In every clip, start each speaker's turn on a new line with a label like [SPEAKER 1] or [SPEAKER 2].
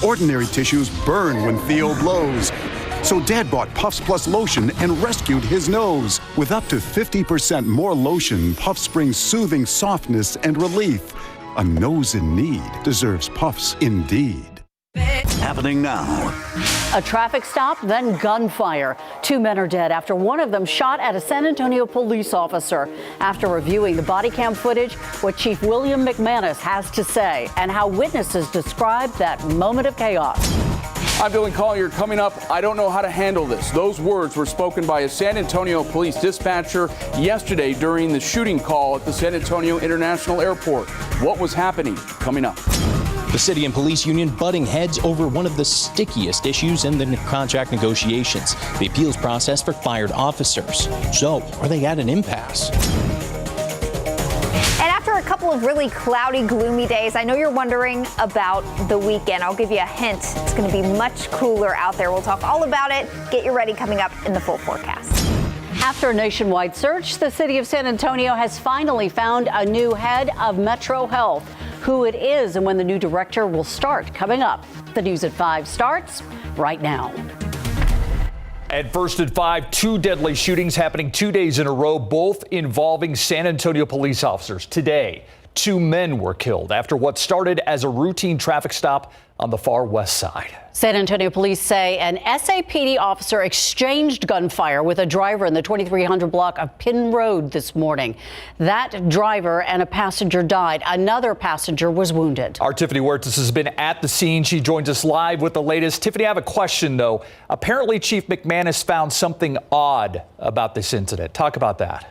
[SPEAKER 1] Ordinary tissues burn when Theo blows. So Dad bought Puffs Plus lotion and rescued his nose. With up to 50% more lotion, Puffs brings soothing softness and relief. A nose in need deserves Puffs indeed.
[SPEAKER 2] Happening now.
[SPEAKER 3] A traffic stop, then gunfire. 2 men are dead after one of them shot at a San Antonio police officer. After reviewing the body cam footage, what Chief William McManus has to say and how witnesses describe that moment of chaos.
[SPEAKER 4] I'm Dylan Collier. Coming up, I don't know how to handle this. Those words were spoken by a San Antonio police dispatcher yesterday during the shooting call at the San Antonio International Airport. What was happening? Coming up.
[SPEAKER 5] The city and police union butting heads over one of the stickiest issues in the contract negotiations, the appeals process for fired officers. So, are they at an impasse?
[SPEAKER 6] And after a couple of really cloudy, gloomy days, I know you're wondering about the weekend. I'll give you a hint. It's going to be much cooler out there. We'll talk all about it. Get you ready coming up in the full forecast.
[SPEAKER 3] After a nationwide search, the city of San Antonio has finally found a new head of Metro Health. Who it is and when the new director will start coming up. The News at 5 starts right now.
[SPEAKER 7] At first at 5, 2 deadly shootings happening 2 days in a row, both involving San Antonio police officers. Today, 2 men were killed after what started as a routine traffic stop on the far west side.
[SPEAKER 3] San Antonio police say an SAPD officer exchanged gunfire with a driver in the 2300 block of Penn Road this morning. That driver and a passenger died. Another passenger was wounded.
[SPEAKER 7] Our Tiffany Huertas has been at the scene. She joins us live with the latest. Tiffany, I have a question, though. Apparently, Chief McManus found something odd about this incident. Talk about that.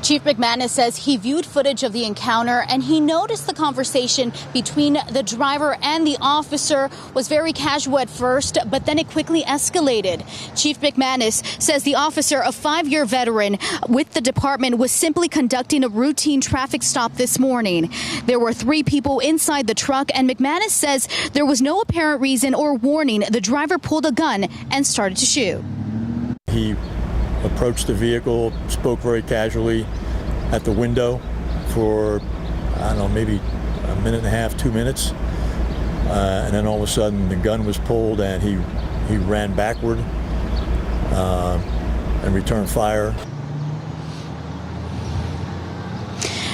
[SPEAKER 8] Chief McManus says he viewed footage of the encounter and he noticed the conversation between the driver and the officer was very casual at first, but then it quickly escalated. Chief McManus says the officer, a 5-year veteran with the department, was simply conducting a routine traffic stop this morning. There were 3 people inside the truck, and McManus says there was no apparent reason or warning. The driver pulled a gun and started to shoot.
[SPEAKER 9] He approached the vehicle, spoke very casually at the window for, I don't know, maybe a minute and a half, 2 minutes. And then all of a sudden the gun was pulled and he ran backward and returned fire.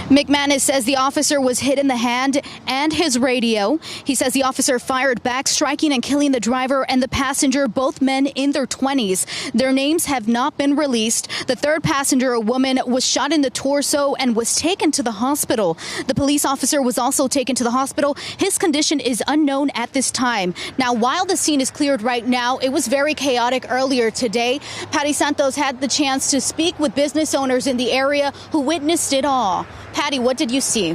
[SPEAKER 8] McManus says the officer was hit in the hand and his radio. He says the officer fired back, striking and killing the driver and the passenger, both men in their 20s. Their names have not been released. The third passenger, a woman, was shot in the torso and was taken to the hospital. The police officer was also taken to the hospital. His condition is unknown at this time. Now, while the scene is cleared right now, it was very chaotic earlier today. Patty Santos had the chance to speak with business owners in the area who witnessed it all. Patty, what did you see?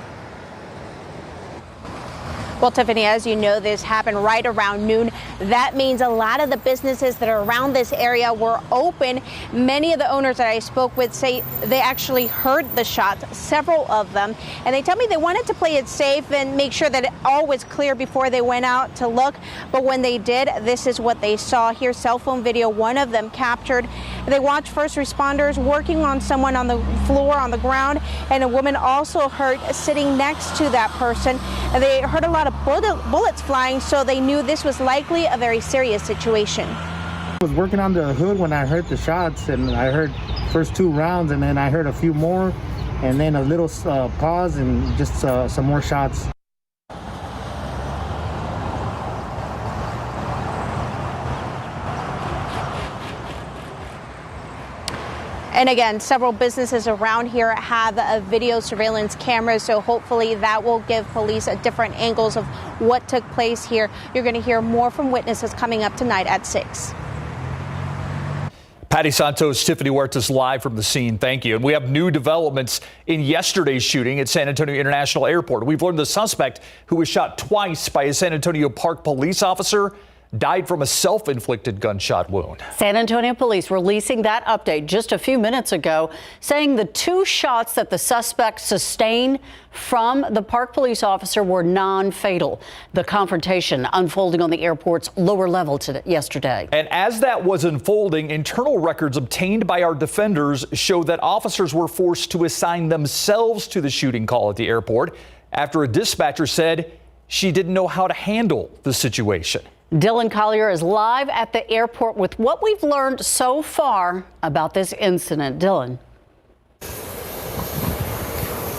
[SPEAKER 10] Well, Tiffany, as you know, this happened right around noon. That means a lot of the businesses that are around this area were open. Many of the owners that I spoke with say they actually heard the shots, several of them, and they tell me they wanted to play it safe and make sure that all was clear before they went out to look. But when they did, this is what they saw. Here's cell phone video, one of them captured. They watched first responders working on someone on the floor, on the ground, and a woman also hurt sitting next to that person. They heard a lot of bullets flying, so they knew this was likely a very serious situation.
[SPEAKER 11] I was working on the hood when I heard the shots, and I heard first 2 rounds, and then I heard a few more, and then a little pause, and just some more shots.
[SPEAKER 10] And again, several businesses around here have video surveillance cameras, so hopefully that will give police different angles of what took place here. You're going to hear more from witnesses coming up tonight at 6.
[SPEAKER 7] Patty Santos, Tiffany Huertas live from the scene. Thank you. And we have new developments in yesterday's shooting at San Antonio International Airport. We've learned the suspect, who was shot twice by a San Antonio Park police officer, died from a self-inflicted gunshot wound.
[SPEAKER 3] San Antonio police releasing that update just a few minutes ago, saying the 2 shots that the suspect sustained from the Park police officer were non-fatal. The confrontation unfolding on the airport's lower level yesterday.
[SPEAKER 7] And as that was unfolding, internal records obtained by our defenders show that officers were forced to assign themselves to the shooting call at the airport after a dispatcher said she didn't know how to handle the situation.
[SPEAKER 3] Dylan Collier is live at the airport with what we've learned so far about this incident. Dylan.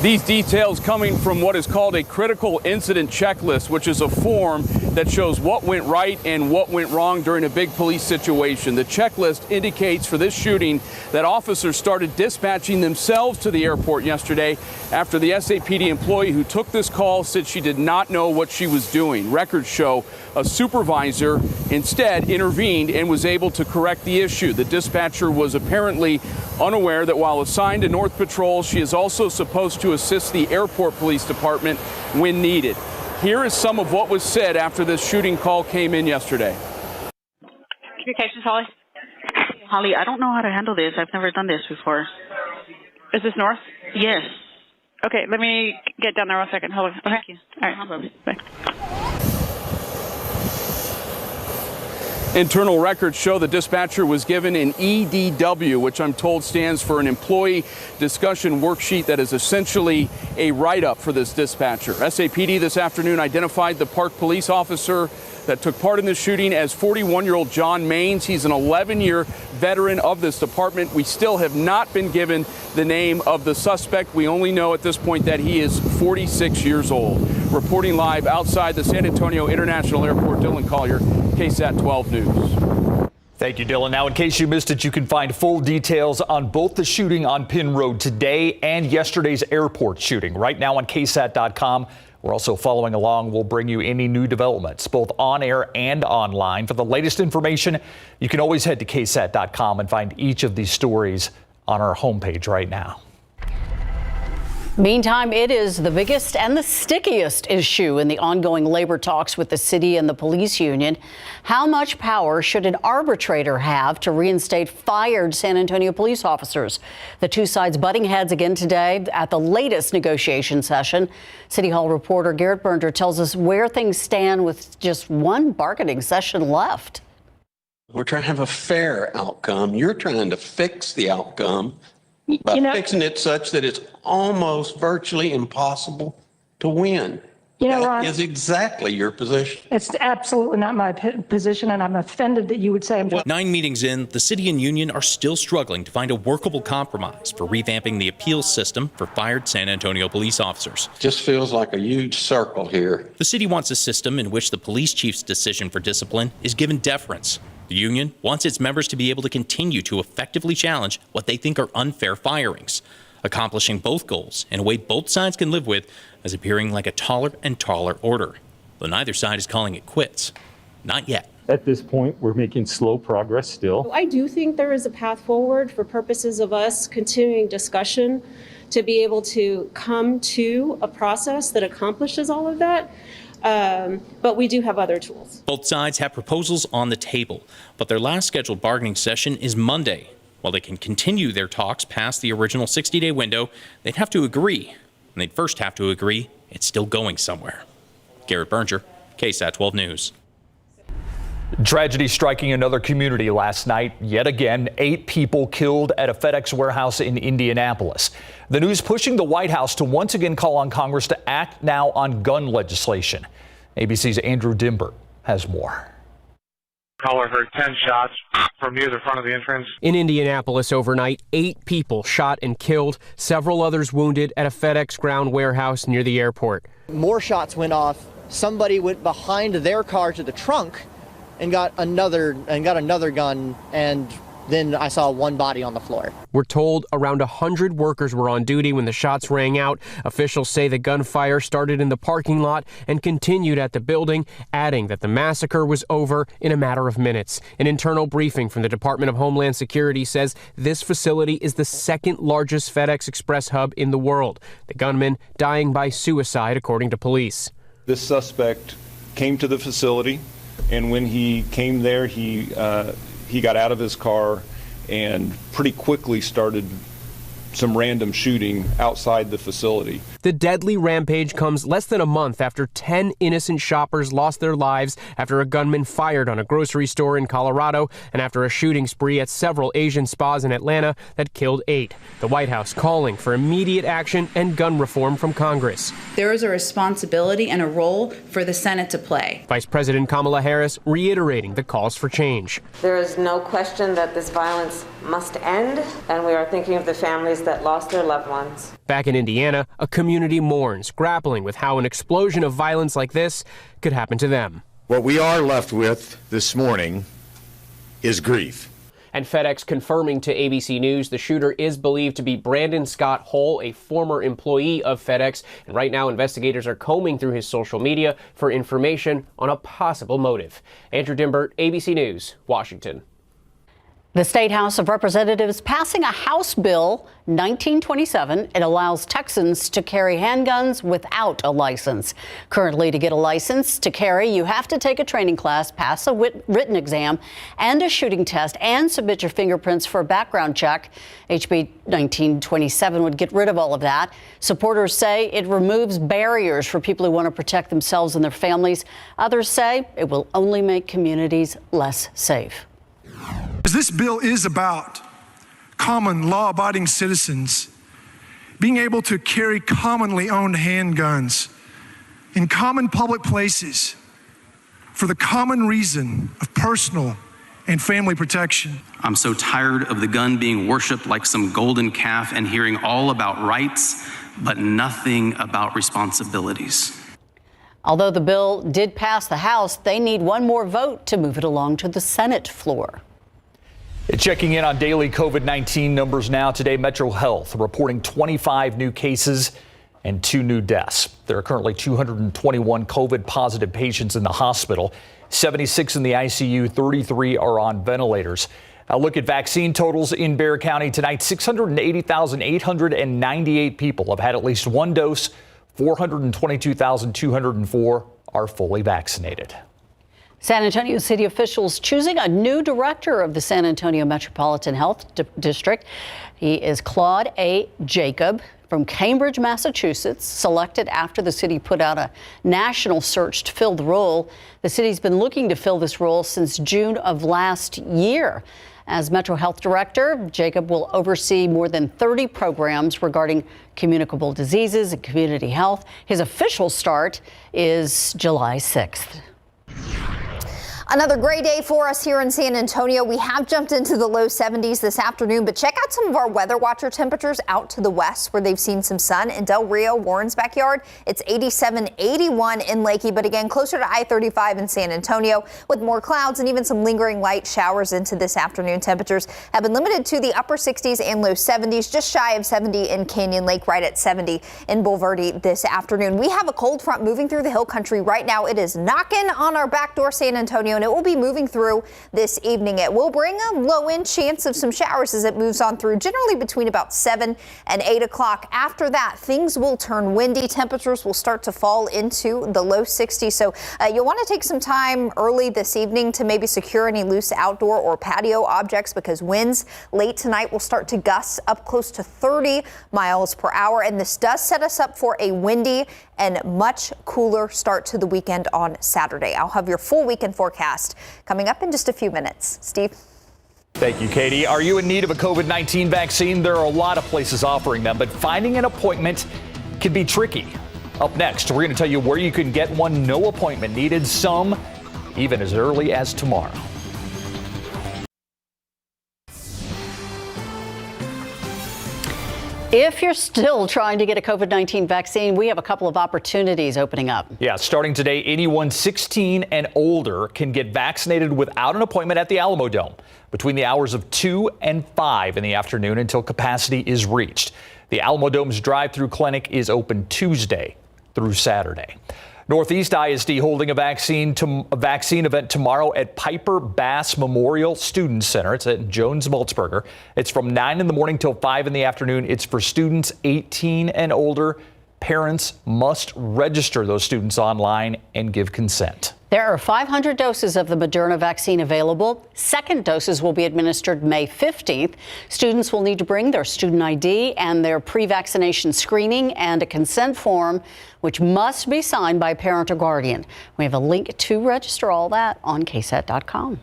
[SPEAKER 4] These details coming from what is called a critical incident checklist, which is a form that shows what went right and what went wrong during a big police situation. The checklist indicates for this shooting that officers started dispatching themselves to the airport yesterday after the SAPD employee who took this call said she did not know what she was doing. Records show a supervisor instead intervened and was able to correct the issue. The dispatcher was apparently unaware that while assigned to North Patrol, she is also supposed to assist the airport police department when needed. Here is some of what was said after this shooting call came in yesterday.
[SPEAKER 12] Communications, Holly. Holly, I don't know how to handle this. I've never done this before. Is this North? Yes. Okay, let me get down there 1 second. Hold on. Okay. Thank you. All right. Bye.
[SPEAKER 4] Internal records show the dispatcher was given an EDW, which I'm told stands for an employee discussion worksheet that is essentially a write-up for this dispatcher. SAPD this afternoon identified the Park police officer that took part in this shooting as 41-year-old John Maines. He's an 11-year veteran of this department. We still have not been given the name of the suspect. We only know at this point that he is 46 years old. Reporting live outside the San Antonio International Airport, Dylan Collier, KSAT 12 News.
[SPEAKER 7] Thank you, Dylan. Now, in case you missed it, you can find full details on both the shooting on Penn Road today and yesterday's airport shooting right now on KSAT.com. We're also following along. We'll bring you any new developments, both on air and online. For the latest information, you can always head to KSAT.com and find each of these stories on our homepage right now.
[SPEAKER 3] Meantime, it is the biggest and the stickiest issue in the ongoing labor talks with the city and the police union. How much power should an arbitrator have to reinstate fired San Antonio police officers? The two sides butting heads again today at the latest negotiation session. City Hall reporter Garrett Berger tells us where things stand with just one bargaining session left.
[SPEAKER 13] We're trying to have a fair outcome. You're trying to fix the outcome by fixing it such that it's almost virtually impossible to win.
[SPEAKER 14] Ron,
[SPEAKER 13] that is exactly your position.
[SPEAKER 14] It's absolutely not my position, and I'm offended that you would say I'm.
[SPEAKER 5] 9 meetings in, the city and union are still struggling to find a workable compromise for revamping the appeals system for fired San Antonio police officers.
[SPEAKER 13] Just feels like a huge circle here.
[SPEAKER 5] The city wants a system in which the police chief's decision for discipline is given deference. The union wants its members to be able to continue to effectively challenge what they think are unfair firings. Accomplishing both goals in a way both sides can live with as appearing like a taller and taller order. Though neither side is calling it quits. Not yet.
[SPEAKER 15] At this point, we're making slow progress still.
[SPEAKER 16] I do think there is a path forward for purposes of us continuing discussion to be able to come to a process that accomplishes all of that. But we do have other tools.
[SPEAKER 5] Both sides have proposals on the table, but their last scheduled bargaining session is Monday. While they can continue their talks past the original 60-day window, they'd have to agree. And they'd first have to agree it's still going somewhere. Garrett Berger, KSAT 12 News.
[SPEAKER 7] Tragedy striking another community last night. Yet again, 8 people killed at a Fedex warehouse in Indianapolis. The news pushing the White House to once again call on Congress to act now on gun legislation. ABC's Andrew Dimber has more.
[SPEAKER 17] Caller heard 10 shots from near the front of the entrance.
[SPEAKER 18] In Indianapolis overnight, 8 people shot and killed, several others wounded at a FedEx ground warehouse near the airport.
[SPEAKER 19] More shots went off. Somebody went behind their car to the trunk and got another gun, and then I saw one body on the floor.
[SPEAKER 18] We're told around 100 workers were on duty when the shots rang out. Officials say the gunfire started in the parking lot and continued at the building, adding that the massacre was over in a matter of minutes. An internal briefing from the Department of Homeland Security says this facility is the second largest FedEx Express hub in the world. The gunman dying by suicide, according to police.
[SPEAKER 20] This suspect came to the facility, and when he came there, he got out of his car and pretty quickly started some random shooting outside the facility.
[SPEAKER 18] The deadly rampage comes less than a month after 10 innocent shoppers lost their lives after a gunman fired on a grocery store in Colorado and after a shooting spree at several Asian spas in Atlanta that killed 8. The White House calling for immediate action and gun reform from Congress.
[SPEAKER 21] There is a responsibility and a role for the Senate to play.
[SPEAKER 18] Vice President Kamala Harris reiterating the calls for change.
[SPEAKER 22] There is no question that this violence must end, and we are thinking of the families that lost their loved ones.
[SPEAKER 18] Back in Indiana, a community mourns, grappling with how an explosion of violence like this could happen to them.
[SPEAKER 23] What we are left with this morning is grief.
[SPEAKER 18] And Fedex confirming to ABC News the shooter is believed to be Brandon Scott Hull, a former employee of FedEx. And right now, investigators are combing through his social media for information on a possible motive. Andrew Dimbert, ABC News, Washington.
[SPEAKER 3] The State House of Representatives passing a House Bill 1927. It allows Texans to carry handguns without a license. Currently, to get a license to carry, you have to take a training class, pass a written exam and a shooting test, and submit your fingerprints for a background check. HB 1927 would get rid of all of that. Supporters say it removes barriers for people who want to protect themselves and their families. Others say it will only make communities less safe.
[SPEAKER 24] This bill is about common law-abiding citizens being able to carry commonly owned handguns in common public places for the common reason of personal and family protection.
[SPEAKER 25] I'm so tired of the gun being worshiped like some golden calf and hearing all about rights, but nothing about responsibilities.
[SPEAKER 3] Although the bill did pass the House, they need one more vote to move it along to the Senate floor.
[SPEAKER 7] Checking in on daily COVID-19 numbers now. Today, Metro Health reporting 25 new cases and 2 new deaths. There are currently 221 COVID-positive patients in the hospital, 76 in the ICU, 33 are on ventilators. A look at vaccine totals in Bexar County tonight. 680,898 people have had at least one dose. 422,204 are fully vaccinated.
[SPEAKER 3] San Antonio city officials choosing a new director of the San Antonio Metropolitan Health District. He is Claude A. Jacob from Cambridge, Massachusetts, selected after the city put out a national search to fill the role. The city's been looking to fill this role since June of last year. As Metro Health Director, Jacob will oversee more than 30 programs regarding communicable diseases and community health. His official start is July 6th.
[SPEAKER 6] Another great day for us here in San Antonio. We have jumped into the low 70s this afternoon, but check out some of our weather watcher temperatures out to the west where they've seen some sun. In Del Rio, Warren's backyard, it's 87, 81 in Lakey, but again, closer to I-35 in San Antonio with more clouds and even some lingering light showers into this afternoon. Temperatures have been limited to the upper 60s and low 70s, just shy of 70 in Canyon Lake, right at 70 in Bulverde this afternoon. We have a cold front moving through the hill country right now. It is knocking on our back door, San Antonio, and it will be moving through this evening. It will bring a low-end chance of some showers as it moves on through, generally between about 7 and 8 o'clock. After that, things will turn windy. Temperatures will start to fall into the low 60s. So you'll want to take some time early this evening to maybe secure any loose outdoor or patio objects because winds late tonight will start to gust up close to 30 miles per hour. And this does set us up for a windy and much cooler start to the weekend on Saturday. I'll have your full weekend forecast coming up in just a few minutes. Steve?
[SPEAKER 7] Thank you, Katie. Are you in need of a COVID-19 vaccine? There are a lot of places offering them, but finding an appointment can be tricky. Up next, we're going to tell you where you can get one, no appointment needed, some even as early as tomorrow.
[SPEAKER 3] If you're still trying to get a COVID-19 vaccine, we have a couple of opportunities opening up.
[SPEAKER 7] Yeah, starting today, anyone 16 and older can get vaccinated without an appointment at the Alamo Dome between the hours of 2 and 5 in the afternoon until capacity is reached. The Alamo Dome's drive-through clinic is open Tuesday through Saturday. Northeast ISD holding a vaccine event tomorrow at Piper Bass Memorial Student Center. It's at Jones Maltzberger. It's from 9 in the morning till 5 in the afternoon. It's for students 18 and older. Parents must register those students online and give consent.
[SPEAKER 3] There are 500 doses of the Moderna vaccine available. Second doses will be administered May 15th. Students will need to bring their student ID and their pre-vaccination screening and a consent form, which must be signed by a parent or guardian. We have a link to register all that on KSAT.com.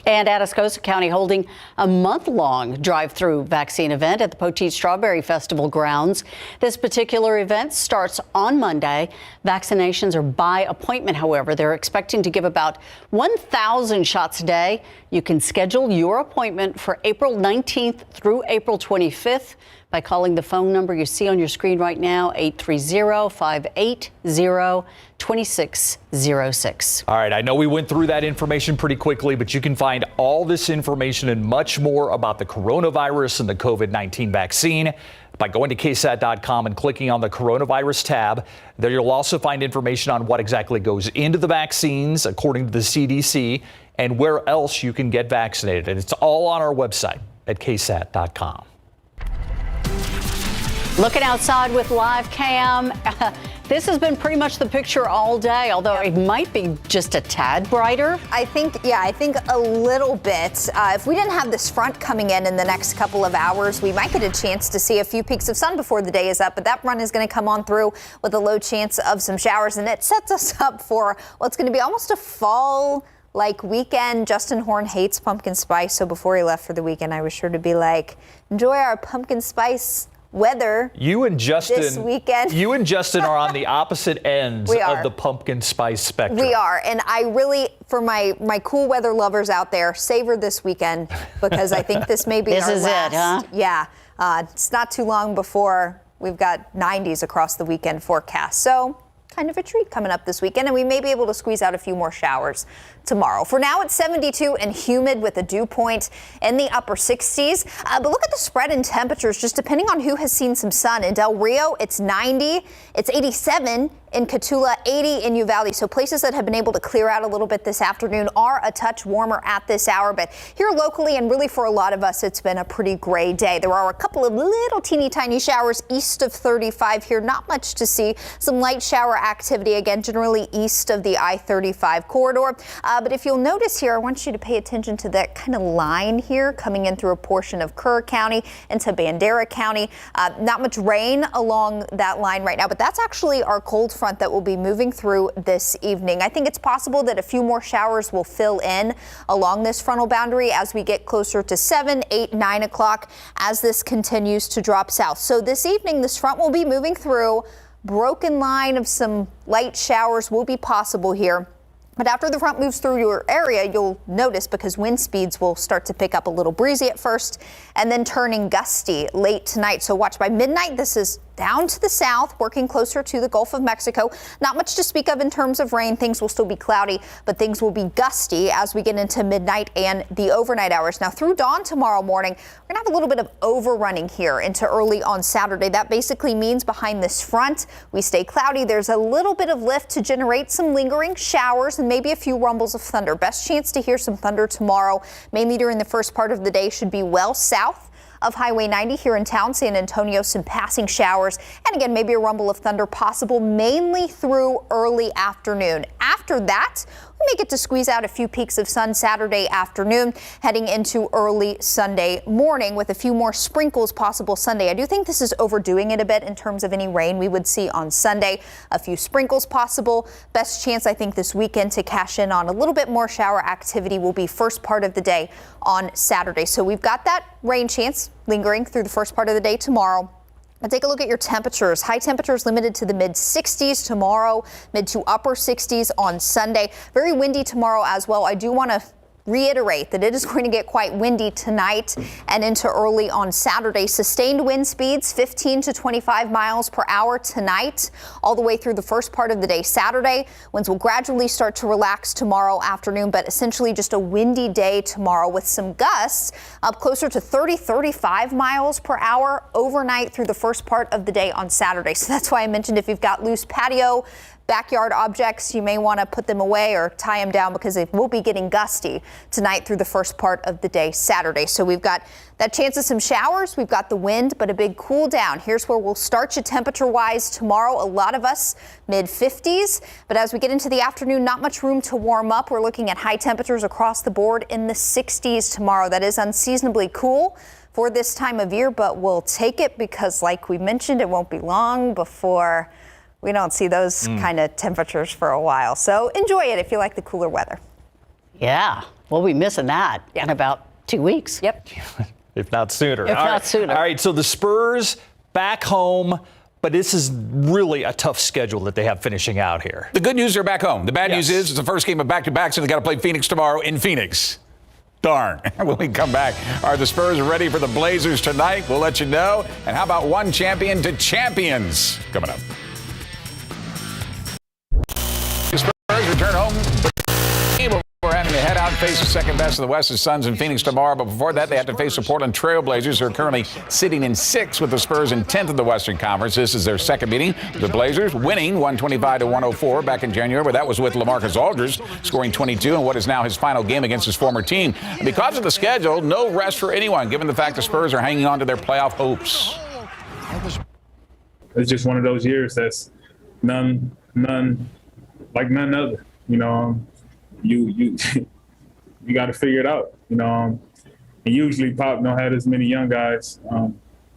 [SPEAKER 3] And Atascosa County holding a month-long drive-through vaccine event at the Poteet Strawberry Festival grounds. This particular event starts on Monday. Vaccinations are by appointment, however. They're expecting to give about 1,000 shots a day. You can schedule your appointment for April 19th through April 25th by calling the phone number you see on your screen right now, 830-580-2606.
[SPEAKER 7] All right, I know we went through that information pretty quickly, but you can find all this information and much more about the coronavirus and the COVID-19 vaccine by going to KSAT.com and clicking on the coronavirus tab. There you'll also find information on what exactly goes into the vaccines, according to the CDC, and where else you can get vaccinated. And it's all on our website at KSAT.com.
[SPEAKER 3] Looking outside with live cam. This has been pretty much the picture all day, although it might be just a tad brighter.
[SPEAKER 6] I think a little bit. If we didn't have this front coming in the next couple of hours, we might get a chance to see a few peaks of sun before the day is up. But that front is going to come on through with a low chance of some showers, and it sets us up for what's going to be almost a fall-like weekend. Justin Horn hates pumpkin spice, so before he left for the weekend, I was sure to be like, enjoy our pumpkin spice weather.
[SPEAKER 7] You and Justin
[SPEAKER 6] this weekend.
[SPEAKER 7] You and Justin are on the opposite ends of the pumpkin spice spectrum.
[SPEAKER 6] We are, and I really, for my cool weather lovers out there, savor this weekend because I think this may be
[SPEAKER 3] this
[SPEAKER 6] our
[SPEAKER 3] is
[SPEAKER 6] last.
[SPEAKER 3] It, huh?
[SPEAKER 6] Yeah, it's not too long before we've got 90s across the weekend forecast. So kind of a treat coming up this weekend, and we may be able to squeeze out a few more showers tomorrow. For now, it's 72 and humid with a dew point in the upper 60s. But look at the spread in temperatures, just depending on who has seen some sun. In Del Rio, it's 90. It's 87 in Cotulla, 80 in Uvalde. So places that have been able to clear out a little bit this afternoon are a touch warmer at this hour. But here locally, and really for a lot of us, it's been a pretty gray day. There are a couple of little teeny tiny showers east of 35 here. Not much to see. Some light shower activity, again, generally east of the I-35 corridor. But if you'll notice here, I want you to pay attention to that kind of line here coming in through a portion of Kerr County into Bandera County. Not much rain along that line right now, but that's actually our cold front that will be moving through this evening. I think it's possible that a few more showers will fill in along this frontal boundary as we get closer to 7, 8, 9 o'clock as this continues to drop south. So this evening, this front will be moving through. Broken line of some light showers will be possible here. But after the front moves through your area, you'll notice because wind speeds will start to pick up a little breezy at first and then turning gusty late tonight. So watch by midnight. This is down to the south, working closer to the Gulf of Mexico. Not much to speak of in terms of rain. Things will still be cloudy, but things will be gusty as we get into midnight and the overnight hours. Now through dawn tomorrow morning, we're going to have a little bit of overrunning here into early on Saturday. That basically means behind this front, we stay cloudy. There's a little bit of lift to generate some lingering showers and maybe a few rumbles of thunder. Best chance to hear some thunder tomorrow, mainly during the first part of the day, should be well south of Highway 90 here in town, San Antonio, some passing showers. And again, maybe a rumble of thunder possible mainly through early afternoon. After that, we may get to squeeze out a few peaks of sun Saturday afternoon, heading into early Sunday morning with a few more sprinkles possible Sunday. I do think this is overdoing it a bit in terms of any rain we would see on Sunday. A few sprinkles possible. Best chance, I think, this weekend to cash in on a little bit more shower activity will be first part of the day on Saturday. So we've got that rain chance lingering through the first part of the day tomorrow. And take a look at your temperatures. High temperatures limited to the mid 60s tomorrow, mid to upper 60s on Sunday. Very windy tomorrow as well. I do want to reiterate that it is going to get quite windy tonight and into early on Saturday. Sustained wind speeds 15 to 25 miles per hour tonight, all the way through the first part of the day Saturday. Winds will gradually start to relax tomorrow afternoon, but essentially just a windy day tomorrow with some gusts up closer to 30-35 miles per hour overnight through the first part of the day on Saturday. So that's why I mentioned if you've got loose patio backyard objects, you may want to put them away or tie them down because it will be getting gusty tonight through the first part of the day Saturday. So we've got that chance of some showers. We've got the wind, but a big cool down. Here's where we'll start you temperature wise tomorrow. A lot of us mid 50s, but as we get into the afternoon, not much room to warm up. We're looking at high temperatures across the board in the 60s tomorrow. That is unseasonably cool for this time of year, but we'll take it because like we mentioned, it won't be long before we don't see those kind of temperatures for a while. So enjoy it if you like the cooler weather.
[SPEAKER 3] Yeah, we'll be missing that in about 2 weeks.
[SPEAKER 6] Yep.
[SPEAKER 7] If not sooner.
[SPEAKER 3] If not sooner.
[SPEAKER 7] All right, so the Spurs back home, but this is really a tough schedule that they have finishing out here.
[SPEAKER 1] The good news, they're back home. The bad news is it's the first game of back-to-backs, and they got to play Phoenix tomorrow in Phoenix. Darn. When we come back, are the Spurs ready for the Blazers tonight? We'll let you know. And how about one champion to champions? Coming up. The Spurs return home. We're having to head out and face the second best of the West, the Suns in Phoenix tomorrow. But before that, they have to face the Portland Trail Blazers, who are currently sitting in 6th with the Spurs in 10th of the Western Conference. This is their second meeting. The Blazers winning 125-104 back in January, but that was with LaMarcus Aldridge scoring 22 in what is now his final game against his former team. And because of the schedule, no rest for anyone, given the fact the Spurs are hanging on to their playoff hopes.
[SPEAKER 15] It's just one of those years that's none like none other. You know, you got to figure it out. You know, and usually Pop don't have as many young guys.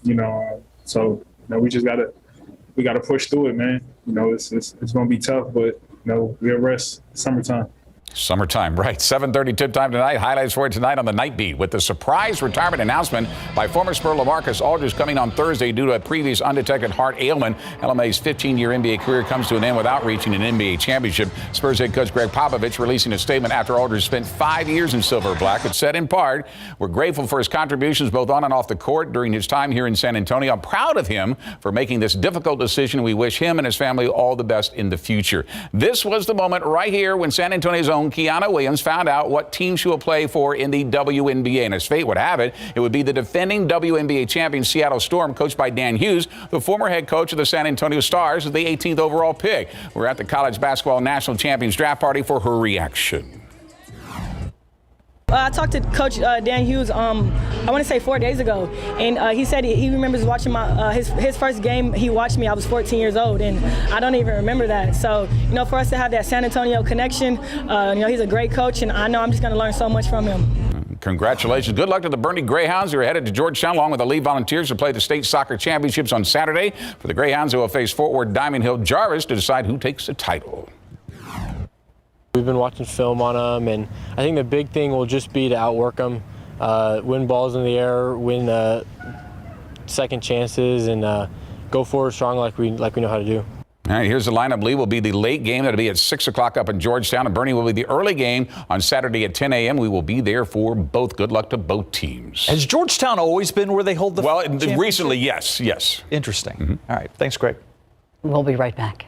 [SPEAKER 15] You know, so you know, we gotta push through it, man. You know, it's gonna be tough, but you know, we'll rest summertime.
[SPEAKER 1] Summertime, right. 7:30 tip time tonight. Highlights for you tonight on the Night Beat with the surprise retirement announcement by former Spur LaMarcus Aldridge coming on Thursday due to a previous undetected heart ailment. LMA's 15-year NBA career comes to an end without reaching an NBA championship. Spurs head coach Greg Popovich releasing a statement after Aldridge spent 5 years in Silver and Black. It said in part, "We're grateful for his contributions both on and off the court during his time here in San Antonio. I'm proud of him for making this difficult decision. We wish him and his family all the best in the future." This was the moment right here when San Antonio's own Kiana Williams found out what team she will play for in the WNBA. And as fate would have it, it would be the defending WNBA champion Seattle Storm, coached by Dan Hughes, the former head coach of the San Antonio Stars, the 18th overall pick. We're at the College Basketball National Champions draft party for her reaction.
[SPEAKER 2] I talked to Coach Dan Hughes, I want to say 4 days ago, and he said he remembers watching my his first game. He watched me. I was 14 years old, and I don't even remember that. So, you know, for us to have that San Antonio connection, you know, he's a great coach, and I know I'm just going to learn so much from him.
[SPEAKER 1] Congratulations. Good luck to the Bernie Greyhounds, who are headed to Georgetown along with the Lee Volunteers to play the state soccer championships on Saturday. For the Greyhounds, who will face Fort Worth Diamond Hill Jarvis to decide who takes the title.
[SPEAKER 18] We've been watching film on them, and I think the big thing will just be to outwork them, win balls in the air, win second chances, and go forward strong like we know how to do.
[SPEAKER 1] All right, here's the lineup. Lee will be the late game. That'll be at 6 o'clock up in Georgetown, and Bernie will be the early game on Saturday at 10 a.m. We will be there for both. Good luck to both teams.
[SPEAKER 7] Has Georgetown always been where they hold the championship?
[SPEAKER 1] Recently, yes.
[SPEAKER 7] Interesting. Mm-hmm. All right, thanks, Greg.
[SPEAKER 3] We'll be right back.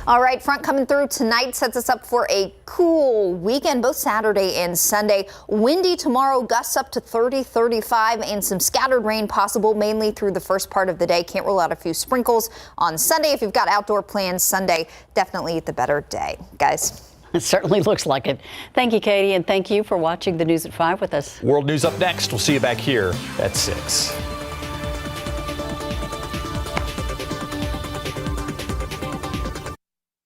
[SPEAKER 6] All right, front coming through tonight sets us up for a cool weekend, both Saturday and Sunday. Windy tomorrow, gusts up to 30, 35, and some scattered rain possible mainly through the first part of the day. Can't rule out a few sprinkles on Sunday. If you've got outdoor plans Sunday, definitely the better day, guys.
[SPEAKER 3] It certainly looks like it. Thank you, Katie, and thank you for watching the News at 5 with us.
[SPEAKER 7] World News up next. We'll see you back here at 6.